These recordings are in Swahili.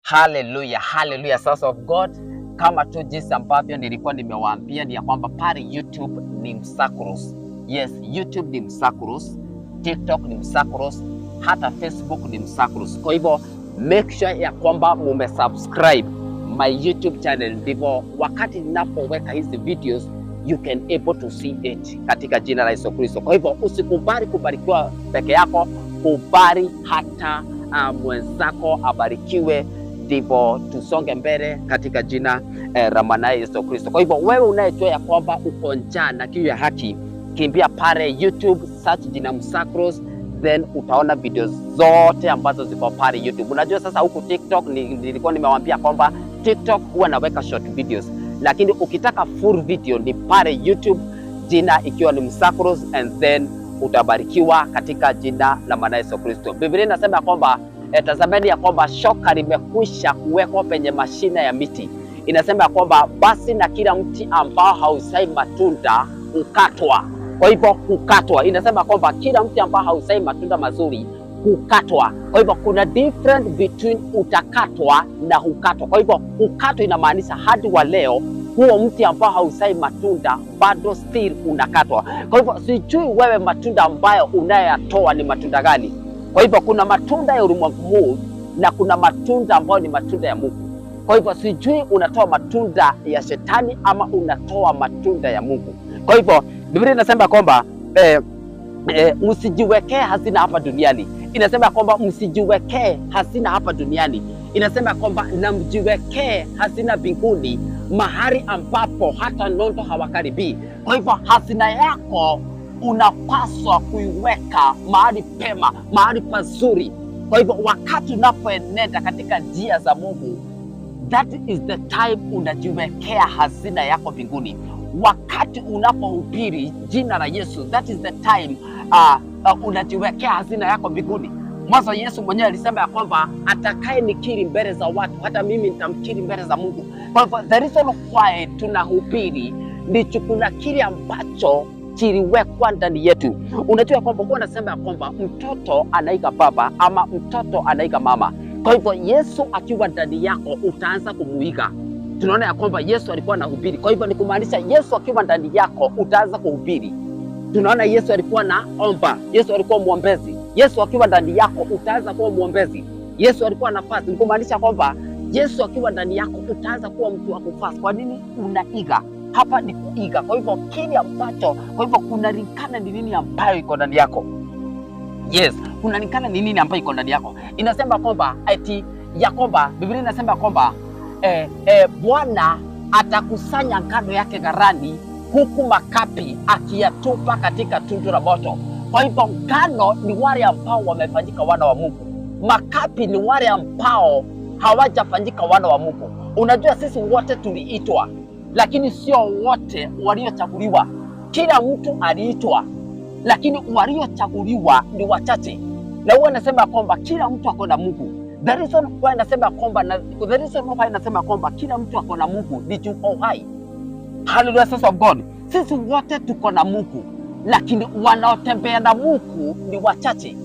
Haleluya, haleluya, sons of God. Kama tu jinsi ambavyo nilikuwa nimewaambia ni ya kwamba pale YouTube ni msakurus. Yes, YouTube ni msakurus, TikTok ni msakurus, hata Facebook ni msakurus. Kwa hivyo make sure ya kwamba mumesubscribe my YouTube channel, ndivyo wakati ninapoweka hizi videos you can able to see it katika jina la Yesu Kristo. Kwa hivyo usikubali kubarikiwa peke yako, kubali hata mwenzako abarikiwe, ndivyo tusonge mbele katika jina la Yesu Kristo. Kwa hivyo wewe unayejua ya kwamba uko njaa na kiu ya haki, kimbia pale YouTube, search jina Msakurus, then utaona video zote ambazo ziko pale YouTube. Unajua sasa huku TikTok nilikuwa nimewaambia kwamba TikTok huwa naweka short videos, lakini ukitaka full video ni pale YouTube, jina ikiwa ni Msakurus, and then utabarikiwa katika jina la Yesu Kristo. Biblia inasema kwamba tazameni ya kwamba shoka limekwisha kuwekwa penye mashina ya miti. Inasema kwamba basi na kila mti ambao hauzai matunda hukatwa. Kwa hivyo hukatwa. Inasema kwamba kila mti ambao hauzai matunda mazuri hukatwa. Kwa hivyo kuna difference between utakatwa na hukatwa. Kwa hivyo hukatwa inamaanisha hadi wa leo huo mti ambao hauzai matunda bado still unakatwa. Kwa hivyo sijui wewe matunda ambayo unayoyatoa ni matunda gani? Kwa hivyo kuna matunda ya ulimwengu huu na kuna matunda ambayo ni matunda ya Mungu. Kwa hivyo sijui unatoa matunda ya shetani ama unatoa matunda ya Mungu. Kwa hivyo Biblia inasema kwamba msijiwekee hazina hapa duniani. Inasema kwamba msijiwekee hazina hapa duniani. Inasema kwamba na mjiwekee hazina mbinguni, mahali ambapo hata nondo hawakaribii. Kwa hivyo hazina yako unapaswa kuiweka mahali pema, mahali pazuri. Kwa hivyo wakati unapoenenda katika njia za Mungu, that is the time unajiwekea hazina yako mbinguni. Wakati unapohubiri jina la Yesu, that is the time unajiwekea hazina yako mbinguni. Mwanzo Yesu mwenyewe alisema ya kwamba atakaye nikiri mbele za watu, hata mimi nitamkiri mbele za Mungu. Kwa hivyo the reason why tunahubiri ni kuna kile ambacho kiliwekwa ndani yetu. Unajua kwamba huwa nasema kwamba mtoto anaiga baba ama mtoto anaiga mama. Kwa hivyo Yesu akiwa ndani yako utaanza kumuiga. Tunaona ya kwamba Yesu alikuwa anahubiri. Kwa hivyo ni kumaanisha Yesu akiwa ndani yako utaanza kuhubiri. Tunaona Yesu alikuwa naomba, Yesu alikuwa mwombezi. Yesu akiwa ndani yako utaanza kuwa mwombezi. Yesu alikuwa anafast. Ni kumaanisha kwamba Yesu akiwa ndani yako utaanza kuwa mtu wa kufast. Kwa nini? Unaiga. Hapa ni kuiga. Kwa hivyo kile ambacho, kwa hivyo kunalingana ni nini ambayo iko ndani yako. Yes, kunalingana ni nini ambayo iko ndani yako. Inasema kwamba eti ya kwamba Biblia inasema kwamba Bwana atakusanya ngano yake ghalani, huku makapi akiyatupa katika tundu la moto. Kwa hivyo ngano ni wale ambao wamefanyika wana wa Mungu. Makapi ni wale ambao hawajafanyika wana wa Mungu. Unajua sisi wote tuliitwa, lakini sio wote waliochaguliwa. Kila mtu aliitwa, lakini waliochaguliwa ni wachache. Na huwa nasema kwamba kila mtu ako na Mungu. The reason why nasema kwamba kila mtu ako na Mungu ni juu hai. Hallelujah, sons of God. Sisi wote tuko na Mungu, lakini wanaotembea na Mungu ni wachache.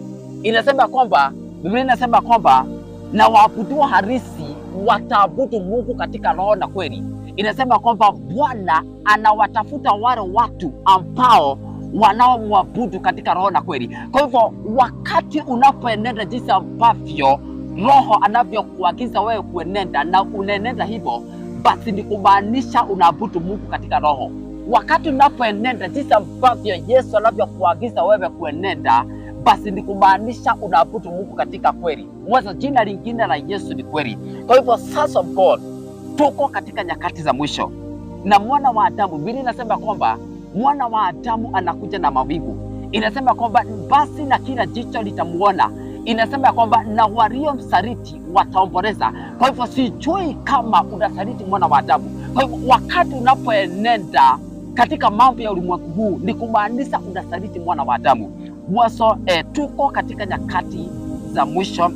Inasema kwamba Biblia inasema kwamba na waabuduo halisi wataabudu Mungu katika roho na kweli. Inasema kwamba Bwana anawatafuta wale watu ambao wanaomwabudu katika roho na kweli. Kwa hivyo wakati unapoenenda jinsi ambavyo Roho anavyokuagiza wewe kuenenda na unaenenda hivyo, basi ni kumaanisha unaabudu Mungu katika roho. Wakati unapoenenda jinsi ambavyo Yesu anavyokuagiza wewe kuenenda, basi ni kumaanisha unaabudu Mungu katika kweli. Mwanzo jina lingine la Yesu ni kweli. Kwa hivyo sons of God, tuko katika nyakati za mwisho. Na mwana wa Adamu, Biblia inasema kwamba mwana wa Adamu anakuja na mawingu. Inasema kwamba basi na kila jicho litamuona. Inasema kwamba na waliomsaliti wataomboleza. Kwa hivyo sijui kama unasaliti mwana wa Adamu. Kwa hivyo wakati unapoenenda katika mambo ya ulimwengu huu ni kumaanisha unasaliti mwana wa Adamu. Mwanzo tuko katika nyakati za mwisho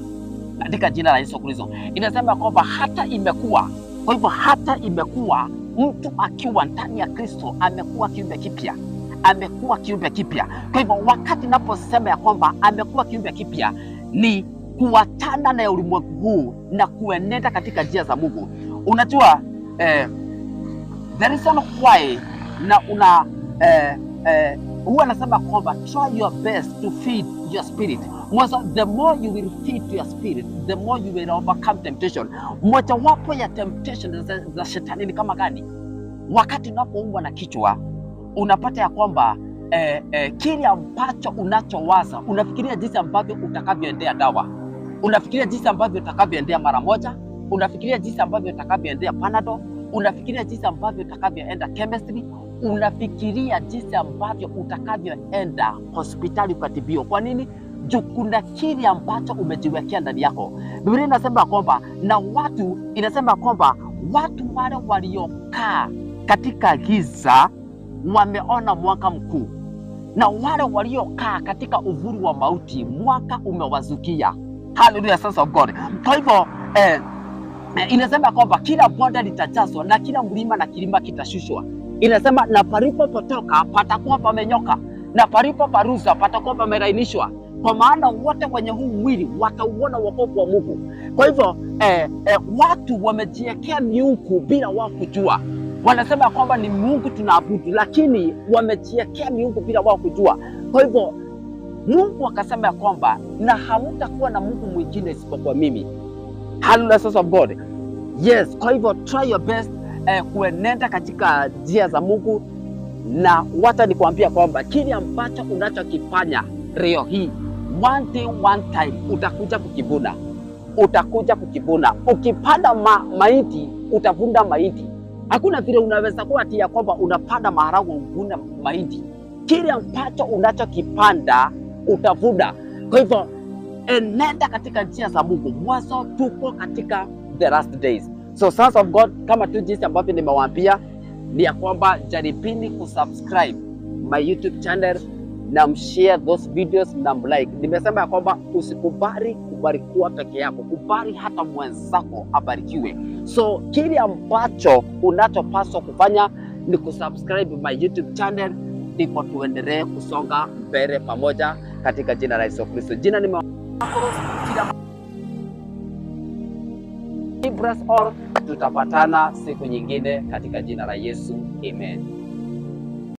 katika jina la Yesu Kristo. Inasema kwamba hata imekuwa, kwa hivyo hata imekuwa mtu akiwa ndani ya Kristo amekuwa kiumbe kipya. Amekuwa kiumbe kipya. Kwa hivyo wakati naposema ya kwamba amekuwa kiumbe kipya ni kuachana na ulimwengu huu na kuenenda katika njia za Mungu. Unajua the reason why na huwa anasema kwamba try your best to feed your spirit. Mwanzo, the more you will feed your spirit, the more you will overcome temptation. Moja wapo ya temptation za shetani ni kama gani? Wakati unapoumwa na kichwa, unapata ya kwamba kile ambacho unachowaza, unafikiria jinsi ambavyo utakavyoendea dawa, unafikiria jinsi ambavyo utakavyoendea mara moja, unafikiria jinsi ambavyo utakavyoendea Panadol, unafikiria jinsi ambavyo utakavyoenda chemistry, unafikiria jinsi ambavyo utakavyoenda hospitali ukatibiwa. Kwa nini? Juu kuna kile ambacho umejiwekea ndani yako. Biblia inasema kwamba na watu, inasema kwamba watu wale waliokaa katika giza wameona mwanga mkuu, na wale waliokaa katika uvuli wa mauti mwanga umewazukia. Hallelujah, sons of God. Kwa hivyo inasema kwamba kila bonde litajazwa na kila mlima na kilima kitashushwa. Inasema na palipo potoka patakuwa pamenyoka, na palipo paruza patakuwa pamelainishwa, kwa maana wote wenye huu mwili watauona wokovu wa Mungu. Kwa hivyo watu wamejiwekea miungu bila wao kujua. Wanasema kwamba ni Mungu tunaabudu, lakini wamejiwekea miungu bila wao kujua. Kwa hivyo Mungu akasema kwamba na hamtakuwa na Mungu mwingine isipokuwa mimi. Hallelujah, sons of God. Yes, kwa hivyo try your best kuenenda katika njia za Mungu, na wacha nikwambia kwamba kile ambacho unachokifanya leo hii, one day one time utakuja kukivuna. Utakuja kukivuna. Ukipanda mahindi utavuna mahindi. Hakuna vile unaweza kuwa ati ya kwamba unapanda maharagwe uvune mahindi. Kile ambacho unachokipanda utavuna. Kwa hivyo enenda katika njia za Mungu. Mwanzo tuko katika the last days. So sons of God, kama tu jinsi ambavyo nimewaambia, ni ya kwamba jaribini kusubscribe my YouTube channel na mshare those videos na mlike. Nimesema ya kwamba usikubali kubarikiwa peke yako, kubali hata mwenzako abarikiwe. So kile ambacho unachopaswa kufanya ni kusubscribe my YouTube channel, ndipo tuendelee kusonga mbele pamoja katika jina la Yesu Kristo. Jina ni tutapatana siku nyingine katika jina la Yesu. Amen.